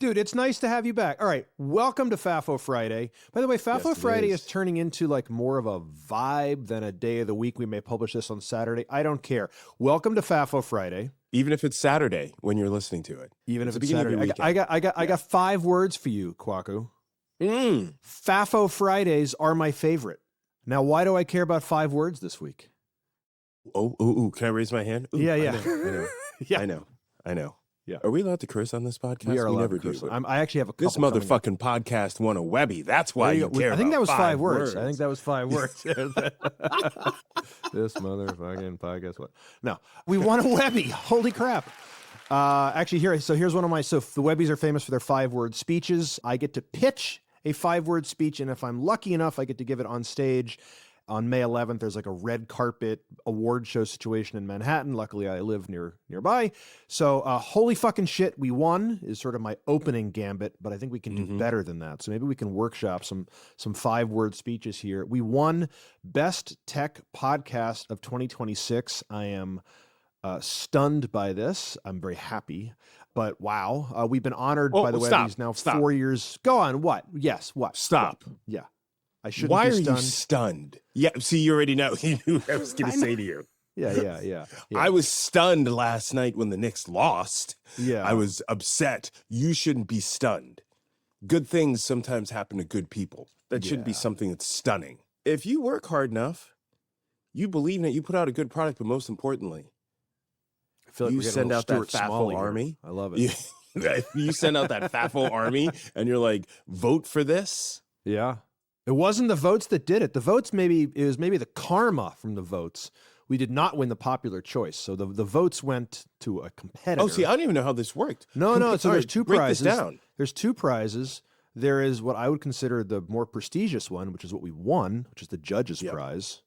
Dude, it's nice to have you back. All right, welcome to FAFO Friday. By the way, FAFO Friday is turning into like more of a vibe than a day of the week. We may publish this on Saturday. I don't care. Welcome to FAFO Friday. Even if it's Saturday when you're listening to it. Even if it's Saturday. I got 5 words for you, Kwaku. FAFO Fridays are my favorite. Now, why do I care about 5 words this week? Oh, can I raise my hand? Ooh, yeah. I know. Yeah. I know. Yeah. Are we allowed to curse on this podcast? We are allowed never to curse. do. I actually have a couple. This motherfucking podcast won a Webby. That's why you care. I think about that was 5 words. words. I think that was 5 words. This motherfucking podcast. What? No, we won a Webby. Holy crap. Actually, here's one of my. So the Webbies are famous for their 5-word speeches. I get to pitch a 5-word speech, and if I'm lucky enough, I get to give it on stage. On May 11th, there's like a red carpet award show situation in Manhattan. Luckily, I live nearby. So holy fucking shit, we won is sort of my opening gambit, but I think we can do better than that. So maybe we can workshop some 5-word speeches here. We won Best Tech Podcast of 2026. I am stunned by this. I'm very happy. But wow, we've been honored by the Webbies now 4 years. Go on, what? Yes, what? Stop. What? Yeah. I shouldn't Why be stunned. are you stunned? Yeah, see, you already know. You knew what I was going to say to you. Yeah. I was stunned last night when the Knicks lost. Yeah. I was upset. You shouldn't be stunned. Good things sometimes happen to good people. That shouldn't be something that's stunning. If you work hard enough, you believe in it, you put out a good product, but most importantly, I feel like you send out that FAFO army. I love it. You send out that FAFO army and you're like, vote for this. Yeah. It wasn't the votes that did it. The votes it was maybe the karma from the votes. We did not win the popular choice. So the votes went to a competitor. Oh, see, I don't even know how this worked. No. So there's 2 prizes. Break this down. There's 2 prizes. There is what I would consider the more prestigious one, which is what we won, which is the judge's prize.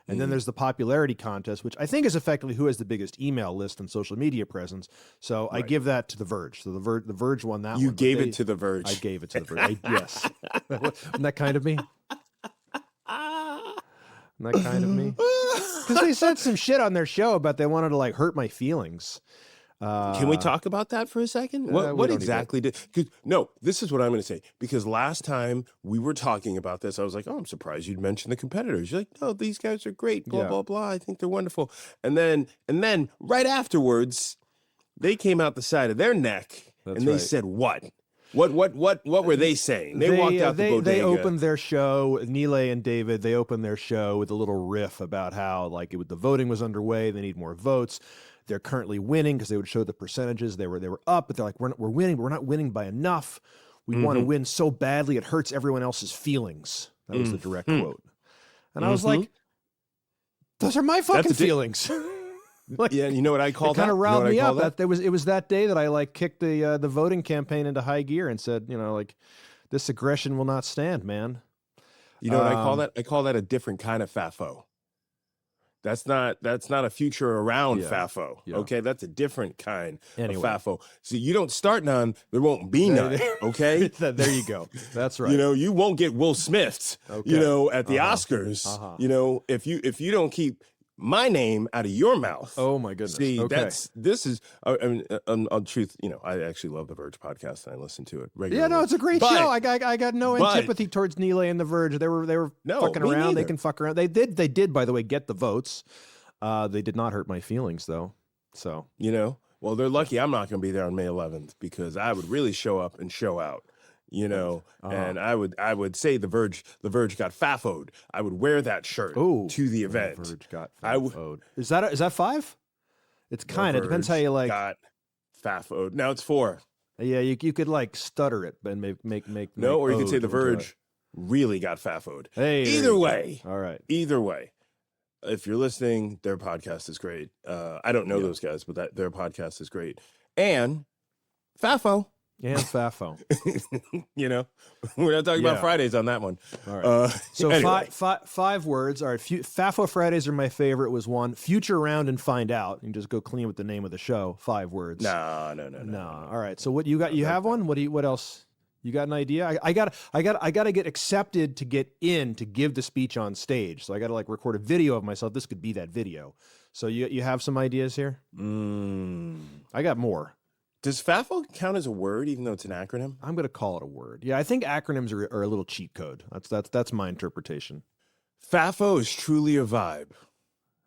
And then there's the popularity contest, which I think is effectively who has the biggest email list and social media presence. So I give that to The Verge. So The Verge won that one. You gave it to The Verge. I gave it to The Verge. Yes. Isn't that kind of me? Isn't that kind of me? Because they said some shit on their show about they wanted to like hurt my feelings. Can we talk about that for a second? What exactly did? No, this is what I'm going to say. Because last time we were talking about this, I was like, "Oh, I'm surprised you'd mention the competitors." You're like, "No, these guys are great." Blah blah blah. I think they're wonderful. And then right afterwards, they came out the side of their neck and they said, "What? What were they saying?" They walked out the bodega. They opened their show. Nile and David. They opened their show with a little riff about how the voting was underway. They need more votes. They're currently winning because they would show the percentages. They were up, but they're like, we're winning, but we're not winning by enough. We want to win so badly it hurts everyone else's feelings. That was the direct quote. And I was like, those are my fucking feelings. Yeah, you know what I call that? It kind of riled me up. It was that day that I kicked the voting campaign into high gear and said, this aggression will not stand, man. You know what I call that? I call that a different kind of FAFO. That's not a future around FAFO. Yeah. Okay, that's a different kind of FAFO. So you don't start none, there won't be none. Okay, there you go. That's right. You won't get Will Smith. Okay. at the Oscars. If you don't keep my name out of your mouth. Oh my goodness. See, truth, I actually love the Verge podcast and I listen to it regularly. Yeah, no, it's a great show. I got no antipathy towards Nile and the Verge. They were fucking around. Neither. They can fuck around. They did, by the way, get the votes. They did not hurt my feelings though. So, well, they're lucky I'm not going to be there on May 11th because I would really show up and show out. And I would say the Verge got FAFO'd. I would wear that shirt to the event. The Verge got FAFO'd. Is that 5? It's kind of depends how you like. Got FAFO'd. Now it's 4. Yeah, you could stutter it and make no, or you could say the Verge really got FAFO'd. Hey, either way. All right. Either way. If you're listening, their podcast is great. I don't know those guys, but their podcast is great. And FAFO. And FAFO. We're not talking about Fridays on that one. All right. So anyway. 5 words. All right. FAFO Fridays are my favorite. Was 1. Future Round and Find Out. You can just go clean with the name of the show. 5 words. No. All right. So what you got? You have one? What else? You got an idea? I gotta get accepted to get in to give the speech on stage. So I gotta record a video of myself. This could be that video. So you have some ideas here? Mm. I got more. Does FAFO count as a word, even though it's an acronym? I'm going to call it a word. Yeah, I think acronyms are a little cheat code. That's my interpretation. FAFO is truly a vibe.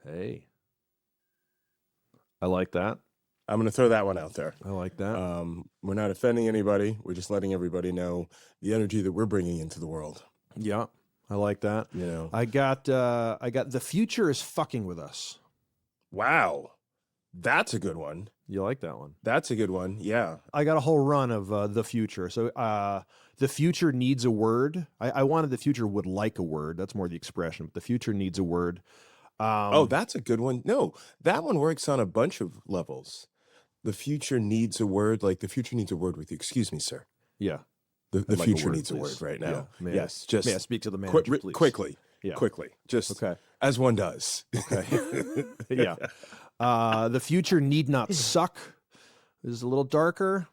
Hey, I like that. I'm going to throw that one out there. I like that. We're not offending anybody. We're just letting everybody know the energy that we're bringing into the world. Yeah, I like that. You know, I got the future is fucking with us. Wow, that's a good one. You like that one? That's a good one. Yeah. I got a whole run of the future. So the future needs a word. I wanted the future would like a word. That's more the expression. But the future needs a word. That's a good one. No, that one works on a bunch of levels. The future needs a word. Like the future needs a word with you. Excuse me, sir. Yeah. The I'd like future a word, needs a please. word right now. Yeah. Yes. Just may I speak to the manager, please? Quickly. Yeah. Quickly. Just Okay. as one does. Okay. Yeah. The future need not suck. This is a little darker.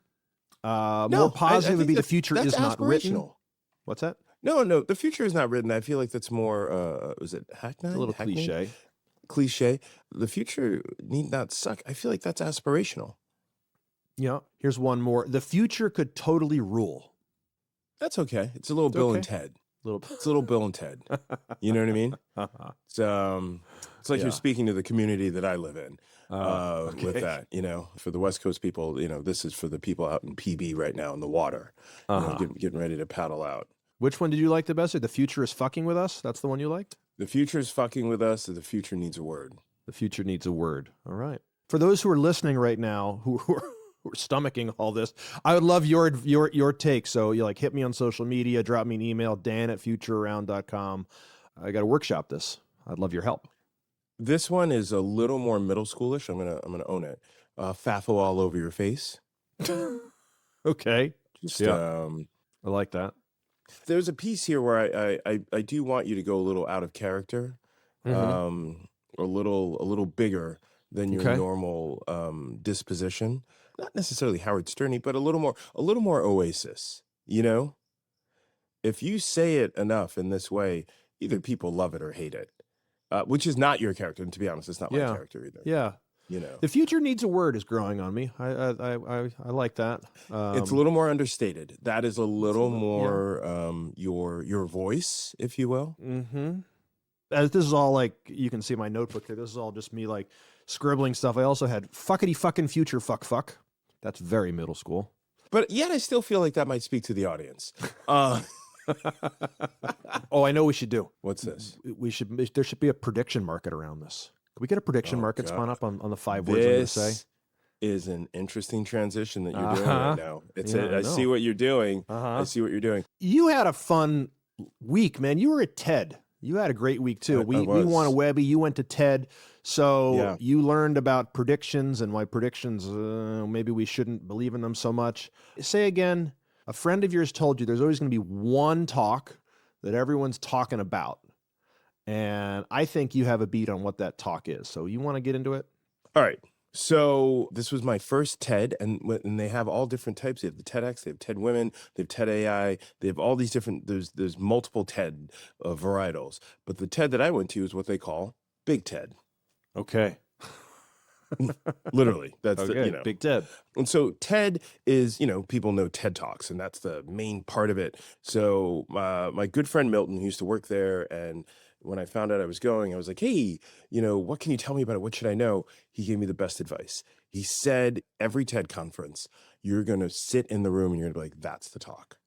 More positive would be the future is not written. What's that? No, the future is not written. I feel like that's more, was it hackneyed? A little cliche. Cliche. The future need not suck. I feel like that's aspirational. Yeah. Here's one more. The future could totally rule. That's okay. It's a little Bill and Ted. It's a little Bill and Ted. You know what I mean? It's like you're speaking to the community that I live in. With that, you know, for the West Coast people, you know, this is for the people out in PB right now in the water, you know, getting ready to paddle out. Which one did you like the best? The future is fucking with us? That's the one you liked? The future is fucking with us, or the future needs a word. The future needs a word. All right. For those who are listening right now, who are stomaching all this, I would love your take. So you hit me on social media, drop me an email, dan@futurearound.com. I got to workshop this. I'd love your help. This one is a little more middle schoolish. I'm gonna own it. FAFO all over your face. Okay. I like that. There's a piece here where I do want you to go a little out of character, a little bigger than your normal disposition. Not necessarily Howard Sterny, but a little more Oasis. You know, if you say it enough in this way, either people love it or hate it. Which is not your character, and to be honest, it's not my character either. Yeah, you know, the future needs a word is growing on me. I like that. It's a little more understated. That is a little more your voice, if you will. Mm-hmm. As this is all you can see my notebook here. This is all just me scribbling stuff. I also had fuckity fucking future fuck. That's very middle school. But yet I still feel like that might speak to the audience. Oh, I know we should do. What's this? There should be a prediction market around this. Can we get a prediction market spun up on the 5 words I'm going to say? This is an interesting transition that you're doing right now. I see what you're doing. I see what you're doing. You had a fun week, man. You were at TED. You had a great week too. We won a Webby. You went to TED. So you learned about predictions and why predictions, maybe we shouldn't believe in them so much. Say again, a friend of yours told you there's always going to be one talk that everyone's talking about. And I think you have a beat on what that talk is. So you want to get into it? All right. So this was my first TED, and they have all different types. They have the TEDx, they have TED Women, they have TED AI, they have all these different, there's multiple TED varietals. But the TED that I went to is what they call Big TED. Okay. Literally. That's Big TED. And so TED is, people know TED Talks, and that's the main part of it. So my good friend Milton, who used to work there, and when I found out I was going, I was like, hey, what can you tell me about it? What should I know? He gave me the best advice. He said, every TED conference, you're going to sit in the room and you're going to be like, that's the talk.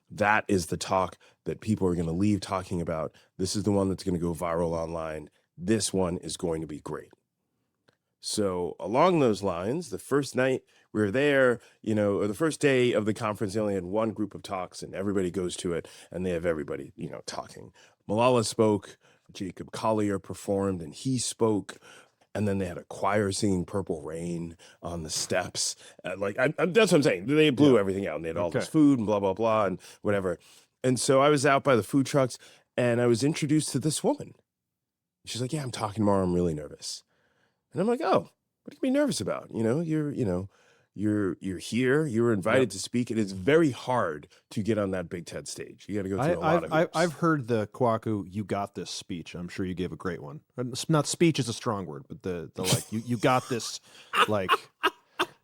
That is the talk that people are going to leave talking about. This is the one that's going to go viral online. This one is going to be great. So along those lines, the first night we were there, or the first day of the conference, they only had one group of talks and everybody goes to it and they have everybody, talking. Malala spoke, Jacob Collier performed and he spoke. And then they had a choir singing Purple Rain on the steps. That's what I'm saying. They blew everything out and they had all this food and blah, blah, blah and whatever. And so I was out by the food trucks and I was introduced to this woman. She's like, yeah, I'm talking tomorrow. I'm really nervous. And I'm like, oh, what are you be nervous about? You're here. You were invited to speak. It is very hard to get on that Big TED stage. You got to go through a lot of hoops. I've heard the Kwaku "You Got This" speech. I'm sure you gave a great one. Not speech is a strong word, but the you got this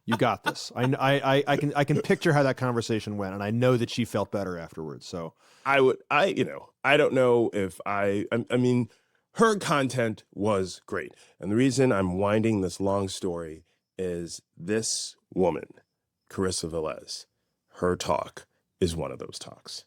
You got this. I can picture how that conversation went, and I know that she felt better afterwards. So I don't know if I mean, her content was great. And the reason I'm winding this long story is this woman, Carissa Véliz, her talk is one of those talks.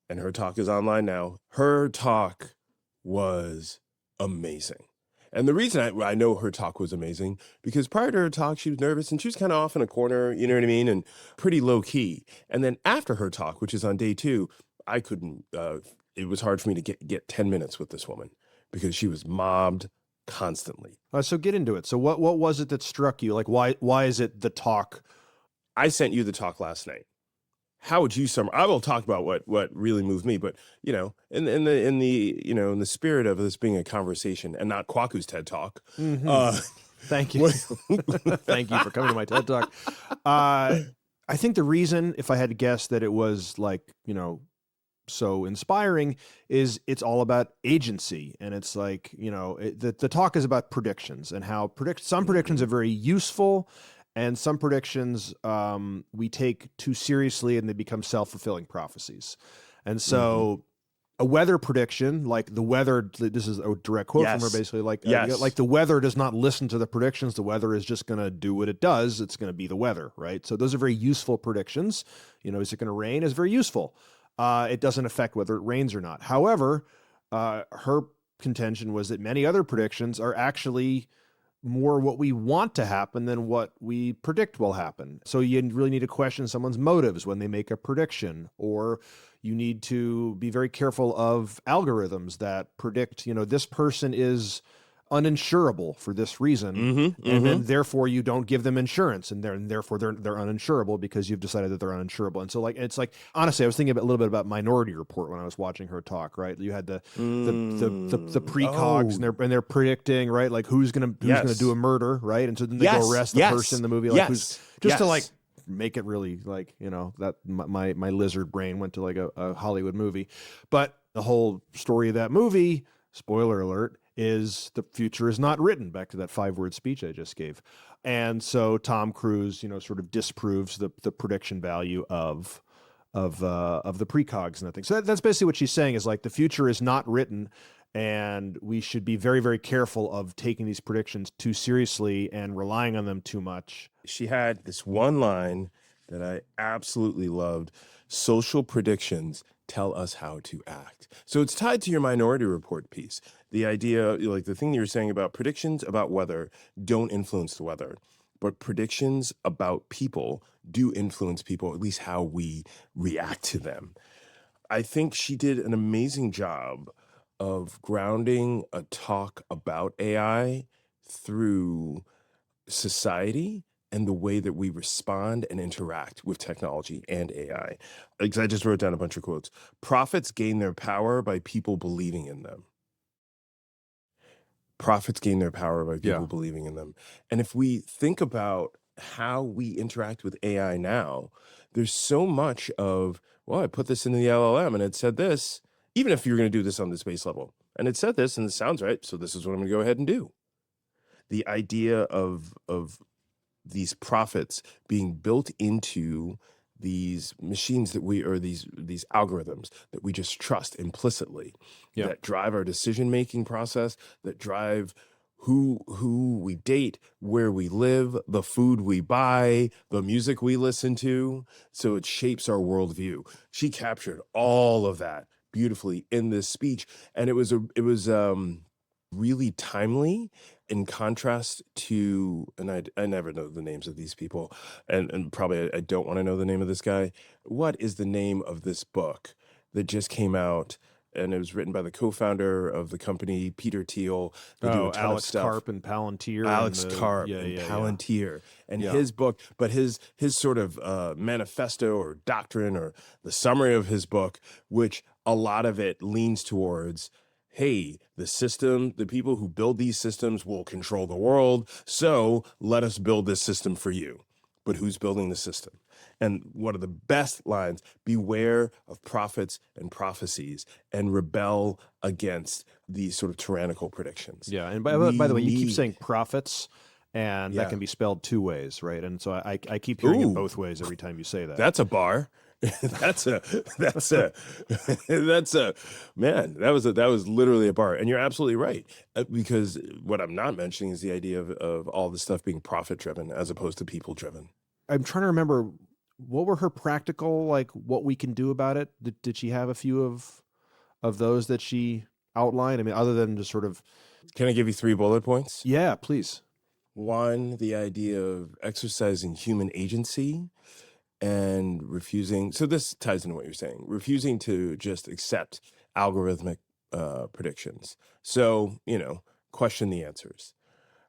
And her talk is online now. Her talk was amazing. And the reason I know her talk was amazing, because prior to her talk, she was nervous and she was kind of off in a corner, you know what I mean? And pretty low key. And then after her talk, which is on day 2, I couldn't, it was hard for me to get 10 minutes with this woman because she was mobbed constantly. So get into it. So what was it that struck you? Like, why is it the talk? I sent you the talk last night. How would you summarize? I will talk about what really moved me, but in the spirit of this being a conversation and not Kwaku's TED Talk. Mm-hmm. Thank you, thank you for coming to my TED Talk. I think the reason, if I had to guess, that it was so inspiring is it's all about agency, and it's like the talk is about predictions and how some predictions are very useful. And some predictions we take too seriously and they become self-fulfilling prophecies. And so a weather prediction, like the weather, this is a direct quote from her, basically, like the weather does not listen to the predictions. The weather is just going to do what it does. It's going to be the weather, right? So those are very useful predictions. Is it going to rain? Is very useful. It doesn't affect whether it rains or not. However, her contention was that many other predictions are actually more what we want to happen than what we predict will happen. So you really need to question someone's motives when they make a prediction, or you need to be very careful of algorithms that predict, this person is uninsurable for this reason, and then therefore you don't give them insurance, and therefore they're uninsurable because you've decided that they're uninsurable. And so it's like honestly, I was thinking a little bit about Minority Report when I was watching her talk. Right, you had the precogs, and they're predicting, right, like who's gonna do a murder, right, and so then they go arrest the person in the movie, like who's just to like make it really like that my lizard brain went to like a Hollywood movie, but the whole story of that movie, spoiler alert, is the future is not written, back to that 5-word speech I just gave. And so Tom Cruise, sort of disproves the prediction value of the precogs and that thing. So that's basically what she's saying, is like the future is not written, and we should be very, very careful of taking these predictions too seriously and relying on them too much. She had this one line that I absolutely loved: social predictions tell us how to act. So it's tied to your Minority Report piece. The idea, like the thing you were saying about predictions about weather don't influence the weather, but predictions about people do influence people, at least how we react to them. I think she did an amazing job of grounding a talk about AI through society and the way that we respond and interact with technology and AI. Because I just wrote down a bunch of quotes. Prophets gain their power by people believing in them. Prophets gain their power by people believing in them. And if we think about how we interact with AI now, there's so much of, well, I put this into the LLM and it said this, even if you're going to do this on the space level. And it said this and it sounds right, so this is what I'm going to go ahead and do. The idea of these prophets being built into these machines that these algorithms that we just trust implicitly, that drive our decision-making process, that drive who we date, where we live, the food we buy, the music we listen to. So it shapes our worldview. She captured all of that beautifully in this speech, and it was really timely, in contrast to, and I never know the names of these people, and probably I don't want to know the name of this guy. What is the name of this book that just came out? And it was written by the co-founder of the company, Peter Thiel. They do a ton Alex of stuff. Karp and Palantir. Palantir. And his book, but his sort of manifesto or doctrine or the summary of his book, which a lot of it leans towards, hey, the system, the people who build these systems will control the world, so let us build this system for you. But who's building the system? And one of the best lines: beware of prophets and prophecies, and rebel against these sort of tyrannical predictions. Yeah, and by the way, you keep saying prophets, And that Yeah. can be spelled two ways, right? And so I keep hearing it Ooh. both ways every time you say that. That's a bar. that's a man. That was literally a bar. And you're absolutely right. Because what I'm not mentioning is the idea of all the stuff being profit driven as opposed to people driven. I'm trying to remember, what were her practical, like, what we can do about it? Did she have a few of those that she outlined? I mean, other than just sort of, Can I give you 3 bullet points? yeah, please. 1, the idea of exercising human agency and refusing. So this ties into what you're saying, refusing to just accept algorithmic predictions. So, question the answers.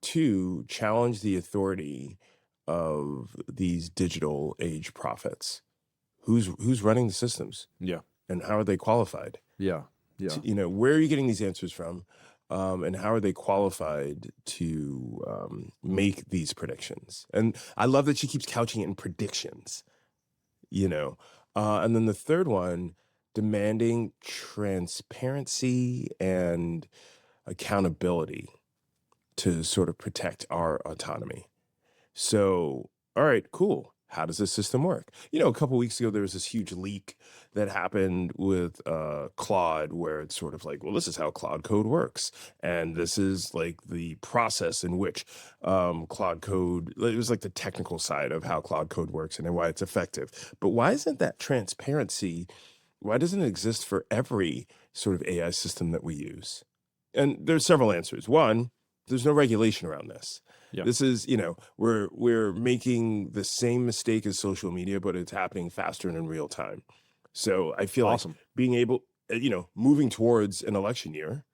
2, challenge the authority of these digital age prophets. Who's running the systems? Yeah. And how are they qualified? Yeah. Yeah. Where are you getting these answers from? And how are they qualified to make these predictions? And I love that she keeps couching it in predictions, And then the third one, demanding transparency and accountability to sort of protect our autonomy. So, all right, cool. How does this system work? A couple weeks ago, there was this huge leak that happened with Claude, where it's sort of like, well, this is how Claude code works. And this is like the process in which Claude code, it was like the technical side of how Claude code works and why it's effective. But why isn't that transparency? Why doesn't it exist for every sort of AI system that we use? And there's several answers. One, there's no regulation around this. Yeah. This is, we're making the same mistake as social media, but it's happening faster and in real time. So I feel Awesome. like being able, moving towards an election year,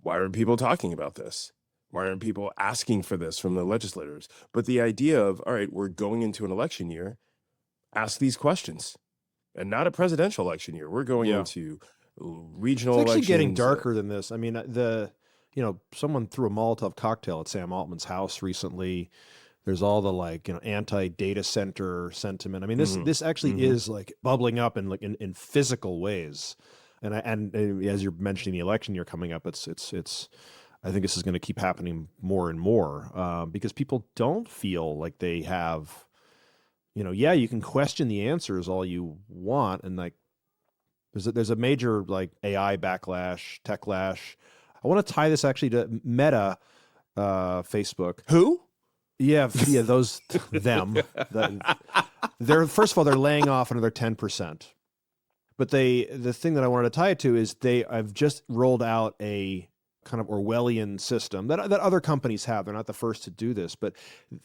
why aren't people talking about this? Why aren't people asking for this from the legislators? But the idea of, all right, we're going into an election year, ask these questions. And not a presidential election year. We're going into regional It's actually elections. getting darker than this. I mean, someone threw a Molotov cocktail at Sam Altman's house recently. There's all the anti-data center sentiment. I mean, this actually is like bubbling up in physical ways. And as you're mentioning the election year coming up, it's I think this is going to keep happening more and more because people don't feel like they have, you can question the answers all you want, and like there's a major like AI backlash, techlash. I want to tie this actually to Meta, Facebook. Who? Yeah, those them. They're first of all, they're laying off another 10%. But the thing that I wanted to tie it to is I've just rolled out a kind of Orwellian system that other companies have. They're not the first to do this, but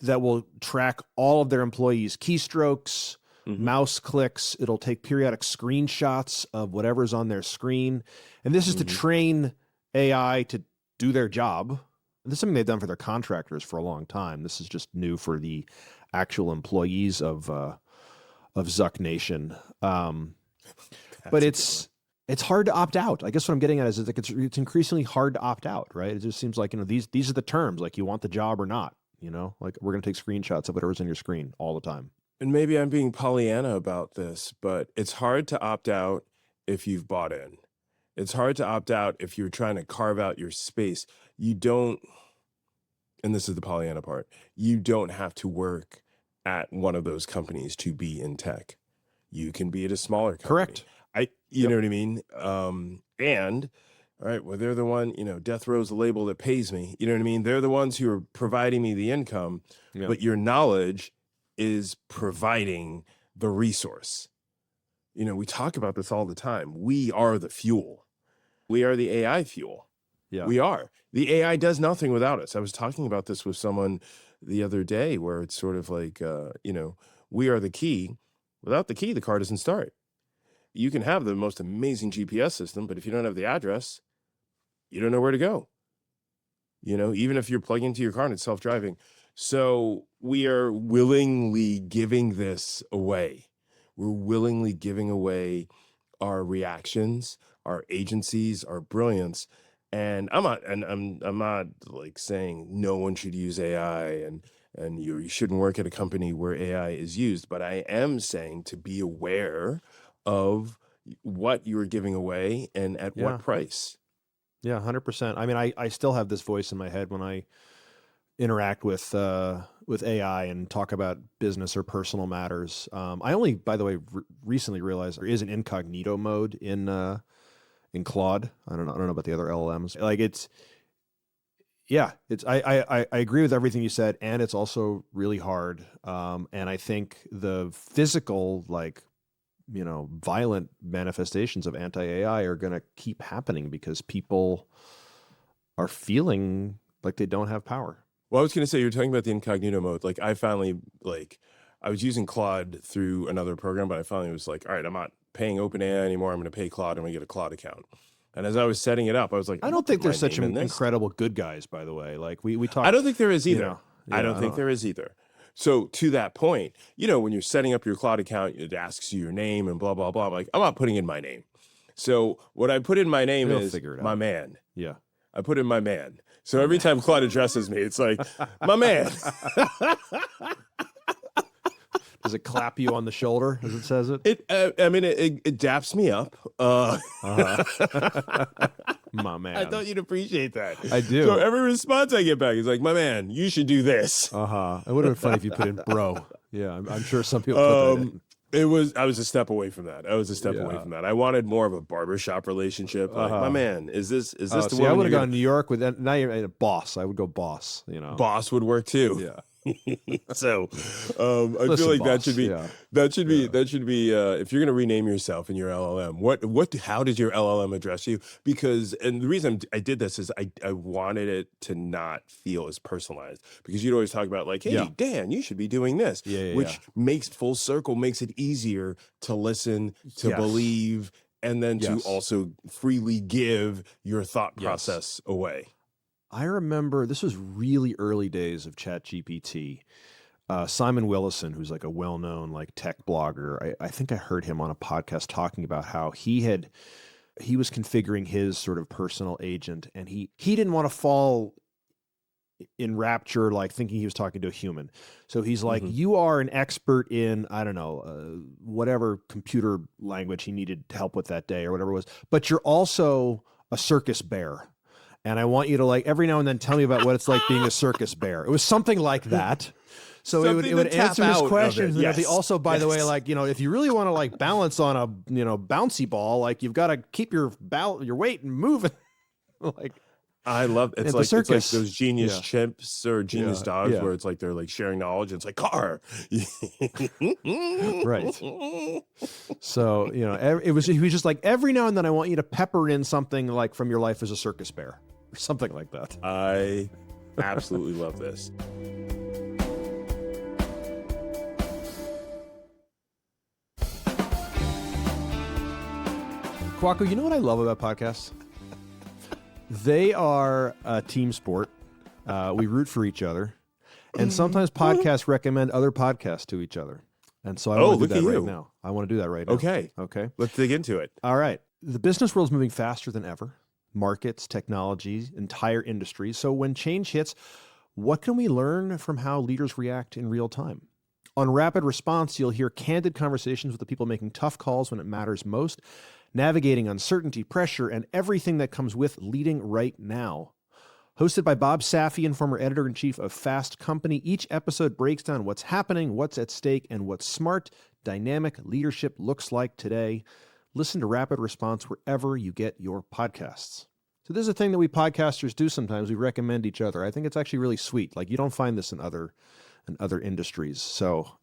that will track all of their employees' keystrokes, mouse clicks. It'll take periodic screenshots of whatever's on their screen. And this is to train AI to do their job. This is something they've done for their contractors for a long time. This is just new for the actual employees of Zuck Nation. But it's hard to opt out. I guess what I'm getting at is like it's increasingly hard to opt out, right? It just seems like these are the terms, like you want the job or not. Like we're going to take screenshots of whatever's on your screen all the time. And maybe I'm being Pollyanna about this, but it's hard to opt out if you've bought in. It's hard to opt out if you're trying to carve out your space. You don't, and this is the Pollyanna part, you don't have to work at one of those companies to be in tech. You can be at a smaller company. Correct. You know what I mean? And, all right, well, they're the one, death row's the label that pays me. You know what I mean? They're the ones who are providing me the income, but your knowledge is providing the resource. We talk about this all the time. We are the fuel. We are the AI fuel. Yeah. We are. The AI does nothing without us. I was talking about this with someone the other day where it's sort of like, we are the key. Without the key, the car doesn't start. You can have the most amazing GPS system, but if you don't have the address, you don't know where to go. Even if you're plugging into your car and it's self-driving. So we are willingly giving this away. We're willingly giving away our reactions, our agencies, our brilliance. And I'm not like saying no one should use AI and you shouldn't work at a company where AI is used, but I am saying to be aware of what you are giving away and at what price. Yeah, 100%. I mean, I still have this voice in my head when I interact with AI and talk about business or personal matters. I only, by the way, recently realized there is an incognito mode in Claude. I don't know about the other LLMs. Like I agree with everything you said, and it's also really hard. And I think the physical, violent manifestations of anti-AI are going to keep happening because people are feeling like they don't have power. Well, I was going to say, you're talking about the incognito mode. Like, I finally, I was using Claude through another program, but I finally was like, all right, I'm not paying OpenAI anymore. I'm going to pay Claude. I'm going to get a Claude account. And as I was setting it up, I was like, I don't think there's such incredible good guys, by the way. Like we talk. I don't think there is either. You know, yeah, I don't think there is either. So to that point, when you're setting up your Claude account, it asks you your name and blah, blah, blah. I'm like, I'm not putting in my name. So what I put in my name is my man. Yeah. I put in my man. So every time Claude addresses me, it's like, my man. Does it clap you on the shoulder as it says it? It daps me up. My man. I thought you'd appreciate that. I do. So every response I get back is like, my man, you should do this. It would have been funny if you put in bro. Yeah, I'm sure some people put that in. I was a step away from that. Away from that. I wanted more of a barbershop relationship. Like, my man, is this the one? I would have gone New York with that. Now you're a boss. I would go boss. Boss would work too. Yeah. So I feel like boss, that should be if you're going to rename yourself in your LLM, how did your LLM address you? Because, and the reason I did this is I wanted it to not feel as personalized, because you'd always talk about like, hey, Dan, you should be doing this, which makes full circle, makes it easier to listen, to believe, and then to also freely give your thought process away. I remember this was really early days of ChatGPT. Simon Willison, who's like a well-known tech blogger, I think I heard him on a podcast talking about how he was configuring his sort of personal agent, and he didn't want to fall in rapture, thinking he was talking to a human. So he's like, you are an expert in, I don't know, whatever computer language he needed help with that day or whatever it was, but you're also a circus bear. And I want you to every now and then tell me about what it's like being a circus bear. It was something like that. So it would answer his questions. And it'd be also, by the way, if you really want to balance on a, bouncy ball, you've got to keep your weight and moving. I love it's like those genius chimps or genius dogs where it's they're sharing knowledge. And it's like car. Right. So, he was just every now and then I want you to pepper in something from your life as a circus bear or something like that. I absolutely love this. Kwaku, you know what I love about podcasts? They are a team sport. We root for each other. And sometimes podcasts recommend other podcasts to each other. And so I want to do that right now. I want to do that right now. Okay. Let's dig into it. All right. The business world is moving faster than ever. Markets, technologies, entire industries. So when change hits, what can we learn from how leaders react in real time? On Rapid Response, you'll hear candid conversations with the people making tough calls when it matters most, navigating uncertainty, pressure, and everything that comes with leading right now. Hosted by Bob Safian, former editor-in-chief of Fast Company, each episode breaks down what's happening, what's at stake, and what smart, dynamic leadership looks like today. Listen to Rapid Response wherever you get your podcasts. So this is a thing that we podcasters do sometimes. We recommend each other. I think it's actually really sweet. You don't find this in other industries. So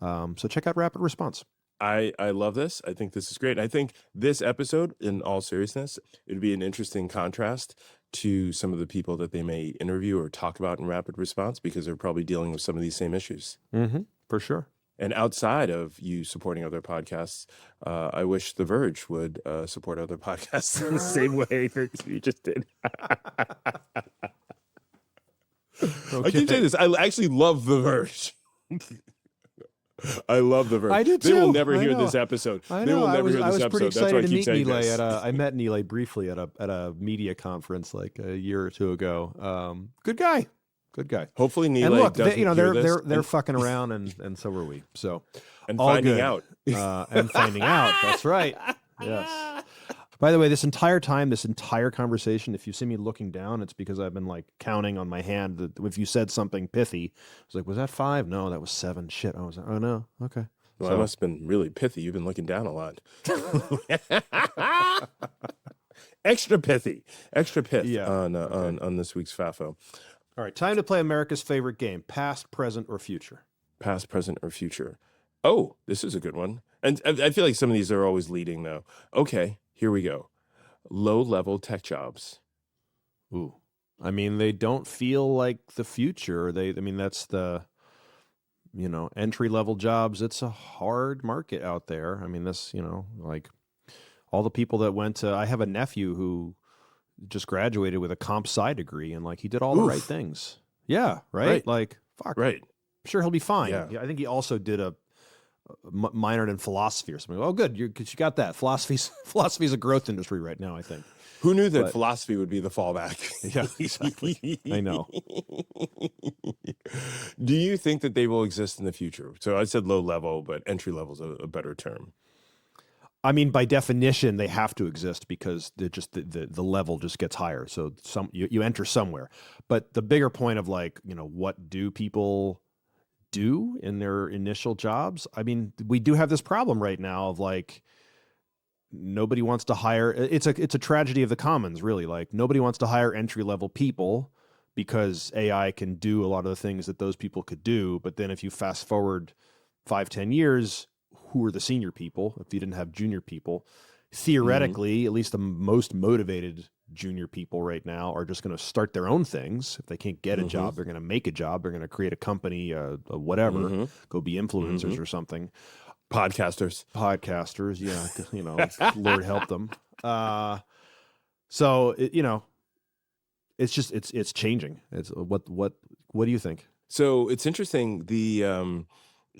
check out Rapid Response. I love this. I think this is great. I think this episode, in all seriousness, it would be an interesting contrast to some of the people that they may interview or talk about in Rapid Response, because they're probably dealing with some of these same issues. Mm-hmm, for sure. And outside of you supporting other podcasts, I wish The Verge would support other podcasts in the same way that you just did. Okay. I keep saying this. I actually love The Verge. I love The Verge. I do too. They will never hear this episode. I know. They will never hear this I was pretty episode. excited to meet Nilay I met Nilay briefly at a media conference a year or two ago. Good guy. Hopefully Nilay and look, doesn't hear this. They're fucking around and so are we. So and all finding good. out. And finding out. That's right. Yes. By the way, this entire conversation, if you see me looking down, it's because I've been like counting on my hand that if you said something pithy, I was like, was that 5? No, that was 7. Shit. I was like, oh no. Okay. Well, I must have been really pithy. You've been looking down a lot. Extra pithy. Extra pith on this week's FAFO. All right. Time to play America's favorite game, past, present, or future. Past, present, or future. Oh, this is a good one. And I feel like some of these are always leading, though. Okay, here we go. Low-level tech jobs. Ooh. I mean, they don't feel like the future. That's the, entry-level jobs. It's a hard market out there. I mean, like all the people that went to, I have a nephew who just graduated with a comp sci degree, and like he did all the right things. Yeah, right? Like, fuck. Right. I'm sure he'll be fine. Yeah. I think he also did a minored in philosophy or something. Oh, good. You got that. Philosophy's a growth industry right now, I think. Who knew that philosophy would be the fallback? Yeah, exactly. I know. Do you think that they will exist in the future? So I said low level, but entry level is a better term. I mean, by definition, they have to exist because the level just gets higher. So you enter somewhere. But the bigger point of like, what do people do in their initial jobs? I mean, we do have this problem right now of like nobody wants to hire. It's a tragedy of the commons, really. Like nobody wants to hire entry-level people because AI can do a lot of the things that those people could do. But then if you fast forward 5-10 years, who are the senior people if you didn't have junior people? Theoretically, at least the most motivated junior people right now are just going to start their own things. If they can't get a job, they're going to make a job. They're going to create a company, whatever, go be influencers or something. Podcasters, yeah, Lord help them. So it's just it's changing. It's what do you think? So it's interesting.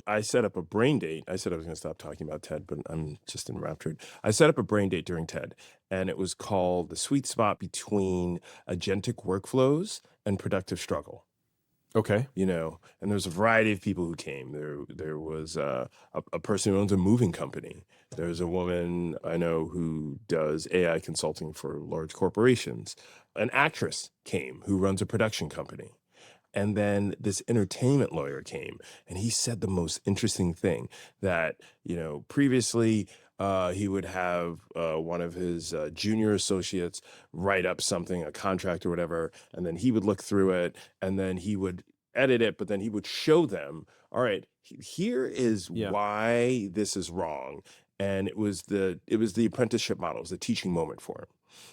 I set up a brain date. I said I was going to stop talking about TED, but I'm just enraptured. I set up a brain date during TED, and it was called The Sweet Spot Between Agentic Workflows and Productive Struggle. Okay. And there's a variety of people who came. There was a person who owns a moving company. There's a woman I know who does AI consulting for large corporations. An actress came who runs a production company. And then this entertainment lawyer came, and he said the most interesting thing that, previously he would have one of his junior associates write up something, a contract or whatever, and then he would look through it, and then he would edit it, but then he would show them, all right, here is why this is wrong. And it was the apprenticeship model, it was the teaching moment for him.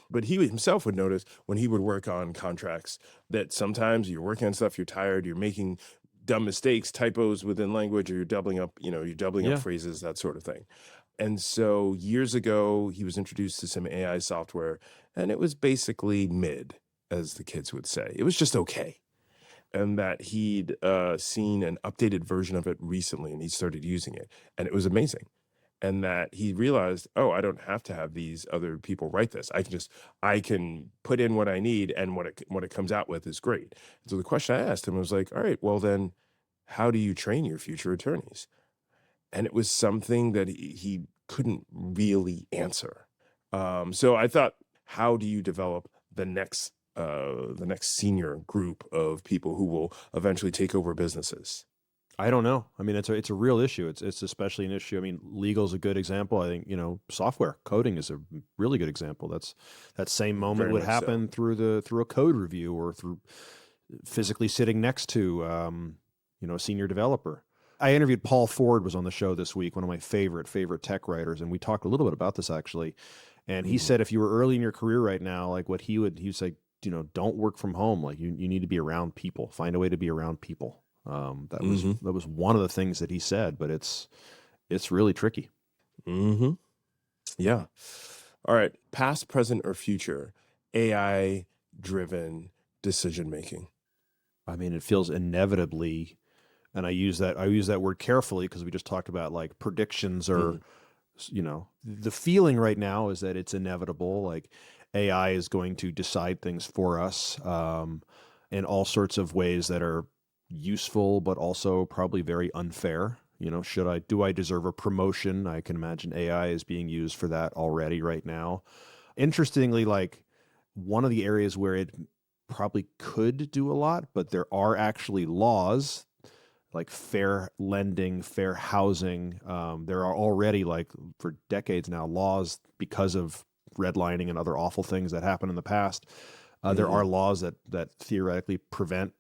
But he himself would notice when he would work on contracts that sometimes you're working on stuff, you're tired, you're making dumb mistakes, typos within language, or you're doubling up phrases, that sort of thing. And so years ago, he was introduced to some AI software, and it was basically mid, as the kids would say. It was just okay. And that he'd seen an updated version of it recently, and he started using it, and it was amazing. And that he realized, oh, I don't have to have these other people write this. I can put in what I need, and what it comes out with is great. So the question I asked him was like, all right, well then, how do you train your future attorneys? And it was something that he couldn't really answer. So I thought, how do you develop the next senior group of people who will eventually take over businesses? I don't know. I mean, it's a real issue. It's especially an issue. I mean, legal is a good example. I think, software coding is a really good example. That same moment would happen through a code review or through physically sitting next to, a senior developer. I interviewed Paul Ford, was on the show this week, one of my favorite tech writers. And we talked a little bit about this actually. And he said, if you were early in your career right now, like what he would say, don't work from home. Like you need to be around people, find a way to be around people. That was one of the things that he said, but it's really tricky. Mm-hmm. Yeah. All right. Past, present, or future AI driven decision making. I mean, it feels inevitably, and I use that word carefully because we just talked about like predictions or, the feeling right now is that it's inevitable. Like AI is going to decide things for us in all sorts of ways that are useful, but also probably very unfair. Do I deserve a promotion? I can imagine AI is being used for that already right now. Interestingly, like one of the areas where it probably could do a lot, but there are actually laws like fair lending, fair housing. There are already, like for decades now, laws because of redlining and other awful things that happened in the past. There are laws that theoretically prevent,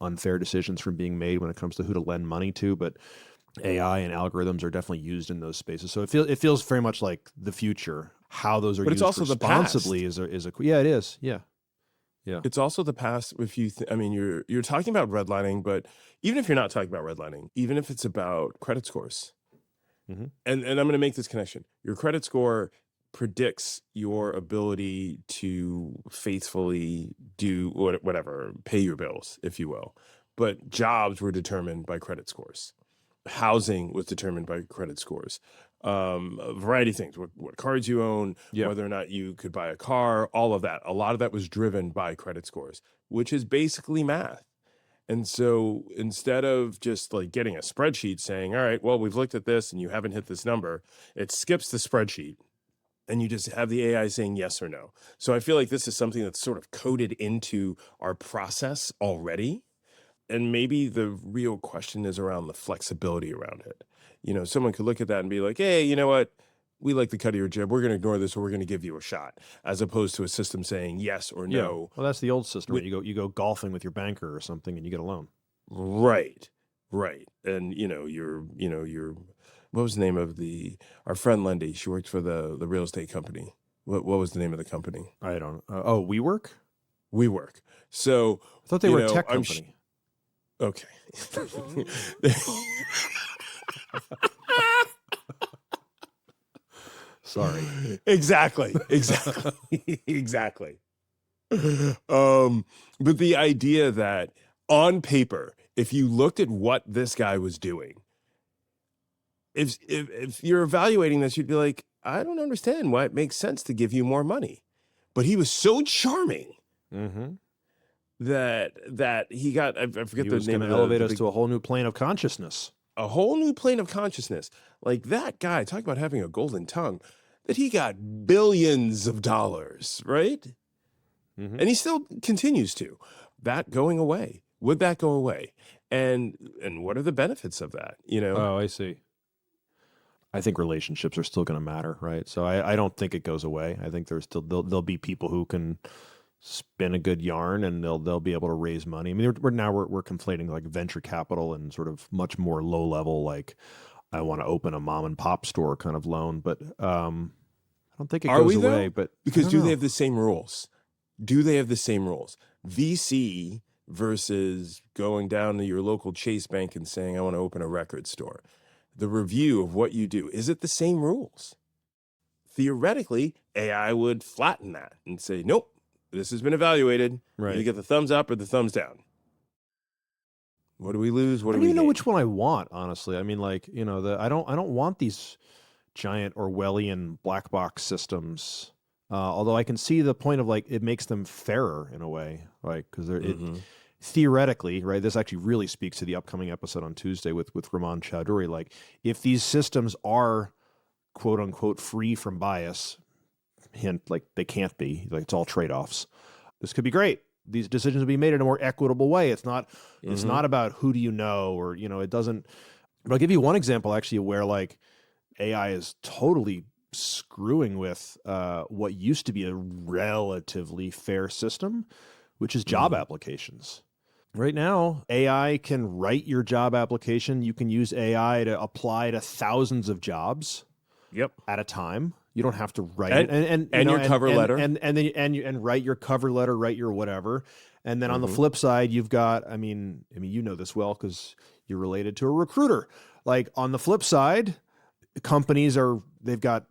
unfair decisions from being made when it comes to who to lend money to. But AI and algorithms are definitely used in those spaces. So it feels very much like the future. How those are But used it's also responsibly the past. is a yeah, it is. Yeah. Yeah. It's also the past. If you, I mean, you're talking about redlining, but even if you're not talking about redlining, even if it's about credit scores, and I'm going to make this connection. Your credit score predicts your ability to faithfully do whatever, pay your bills, if you will. But jobs were determined by credit scores. Housing was determined by credit scores. A variety of things, what cards you own, whether or not you could buy a car, all of that. A lot of that was driven by credit scores, which is basically math. And so instead of just like getting a spreadsheet saying, all right, well, we've looked at this and you haven't hit this number, it skips the spreadsheet and you just have the AI saying yes or no. So I feel like this is something that's sort of coded into our process already. And maybe the real question is around the flexibility around it. Someone could look at that and be like, hey, you know what? We like the cut of your jib. We're going to ignore this, or we're going to give you a shot, as opposed to a system saying yes or no. Well, that's the old system. You go golfing with your banker or something, and you get a loan. Right. And what was the name of our friend Lindy? She worked for the real estate company. What was the name of the company? I don't. WeWork. WeWork. So I thought they were a tech company. Okay. Sorry. Exactly. But the idea that on paper, if you looked at what this guy was doing, if you're evaluating this, you'd be like, I don't understand why it makes sense to give you more money. But he was so charming. That he got, I forget the name of it. Elevate us to a whole new plane of consciousness. A whole new plane of consciousness. Like that guy, talk about having a golden tongue, that he got billions of dollars, right? And he still continues to. That going away. Would that go away? And what are the benefits of that? Oh, I see. I think relationships are still going to matter, right? So I don't think it goes away. I think there's still there'll be people who can spin a good yarn and they'll be able to raise money. I mean, we're conflating like venture capital and sort of much more low level, like I want to open a mom and pop store kind of loan, but I don't think it goes away. But because do they have the same rules? VC versus going down to your local Chase Bank and saying, I want to open a record store. The review of what you do, is it the same rules? Theoretically, AI would flatten that and say, nope. This has been evaluated. Right. You get the thumbs up or the thumbs down. What do we lose? What do we gain? I don't even know which one I want, honestly. I mean, like, I don't want these giant Orwellian black box systems. Although I can see the point of like it makes them fairer in a way, like because theoretically, right? This actually really speaks to the upcoming episode on Tuesday with Raman Chowdhury. Like, if these systems are quote unquote free from bias. Hint, like they can't be, like it's all trade-offs. This could be great. These decisions will be made in a more equitable way. It's not about who do you know, or it doesn't. But I'll give you one example actually where like AI is totally screwing with what used to be a relatively fair system, which is job applications. Right now, AI can write your job application. You can use AI to apply to thousands of jobs at a time. You don't have to write it, and your cover letter, and write your cover letter, write your whatever. And then on the flip side, you've got, I mean, you know this well because you're related to a recruiter. Like on the flip side, companies they've got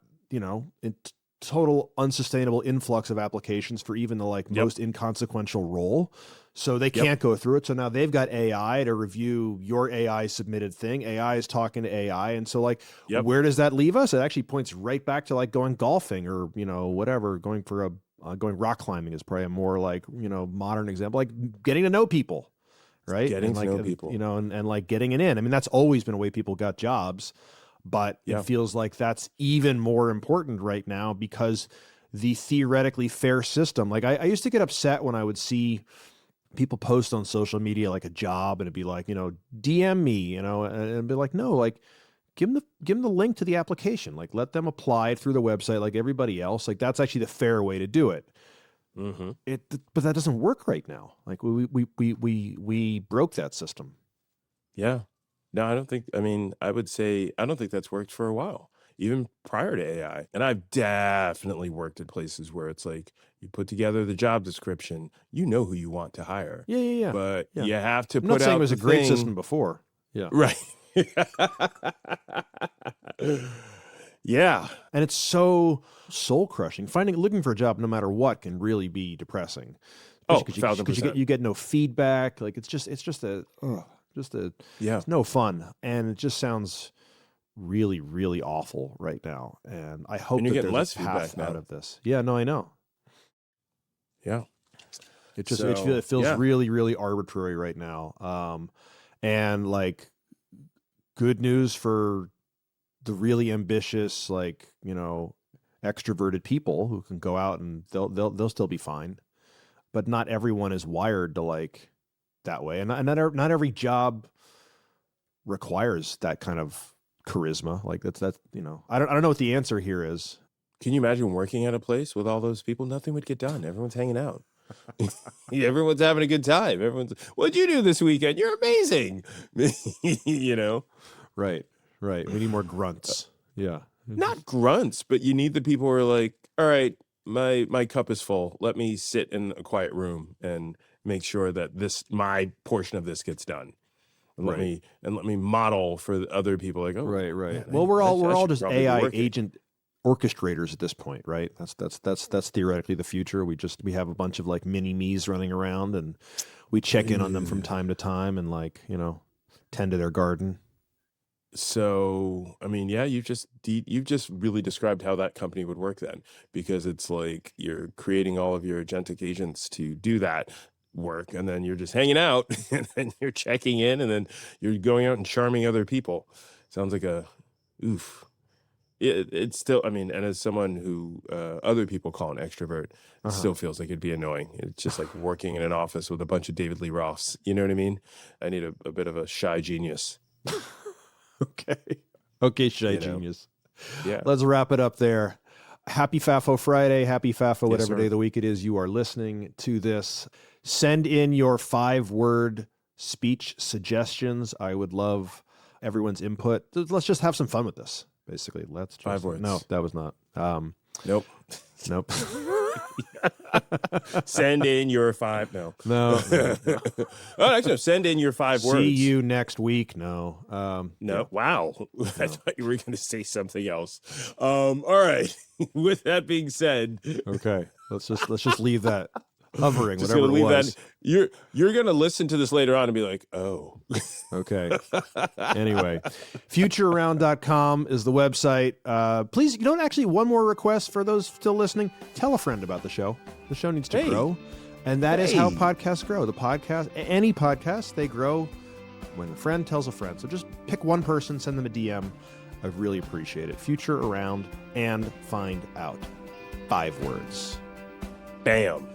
total unsustainable influx of applications for even the most inconsequential role. So they can't go through it. So now they've got AI to review your AI submitted thing. AI is talking to AI. And so where does that leave us? It actually points right back to like going golfing or, whatever, going rock climbing is probably a more modern example, like getting to know people, right? Getting to know people, and like getting it in. I mean, that's always been a way people got jobs, but it feels like that's even more important right now because the theoretically fair system. Like I used to get upset when I would see people post on social media like a job and it'd be like, DM me, and it'd be like, no, like give them the link to the application. Like let them apply through the website like everybody else. Like that's actually the fair way to do it. Mm-hmm. But that doesn't work right now. Like we broke that system. Yeah. No, I would say I don't think that's worked for a while, even prior to AI. And I've definitely worked at places where it's like you put together the job description, you know who you want to hire. Yeah. But Yeah. you have to I'm put not saying out it was the a great thing. system before. Yeah. Right. Yeah. And it's so soul crushing. Looking for a job no matter what can really be depressing. Oh, because 1,000%. you get no feedback. Like it's just Yeah. it's no fun. And it just sounds really, really awful right now. And I hope And you're that getting there's less a path feedback out now. of this. Yeah, no, I know. Yeah. It just So, it feels yeah. really, really arbitrary right now. And like good news for the really ambitious, like, extroverted people who can go out and they'll still be fine. But not everyone is wired to like that way. And not every job requires that kind of charisma. Like that's I don't know what the answer here is. Can you imagine working at a place with all those people? Nothing would get done. Everyone's hanging out. Everyone's having a good time. What'd you do this weekend? You're amazing. Right. We need more grunts. Yeah. Not grunts, but you need the people who are like, all right, my cup is full. Let me sit in a quiet room and make sure that my portion of this gets done. And let me model for the other people. Like, oh, right. Man, Well, we're all should just probably be AI working. agent orchestrators at this point, right? That's theoretically the future. We have a bunch of like mini me's running around, and we check in on them from time to time, and like tend to their garden. So, yeah, you've just really described how that company would work then, because it's like you're creating all of your agentic agents to do that work, and then you're just hanging out, and then you're checking in, and then you're going out and charming other people. Sounds like oof. It's still, and as someone who other people call an extrovert, it still feels like it'd be annoying. It's just like working in an office with a bunch of David Lee Roths. You know what I mean? I need a bit of a shy genius. Okay, shy genius. Yeah. Let's wrap it up there. Happy FAFO Friday. Happy FAFO, whatever sir. day of the week it is you are listening to this. Send in your 5-word speech suggestions. I would love everyone's input. Let's just have some fun with this. Basically, let's just 5 words. No, that was not. Nope. Nope. Send in your 5. No. No. Oh, actually, send in your 5 words. See you next week. No. No. Yeah. Wow. I thought you were going to say something else. All right. With that being said, Okay. Let's just leave that hovering, just whatever gonna it leave was. that. You're going to listen to this later on and be like, oh. Okay. Anyway, futurearound.com is the website. Please, actually, one more request for those still listening. Tell a friend about the show. The show needs to grow. And that is how podcasts grow. Any podcast, they grow when a friend tells a friend. So just pick one person, send them a DM. I really appreciate it. Future Around and Find Out. 5 words. Bam.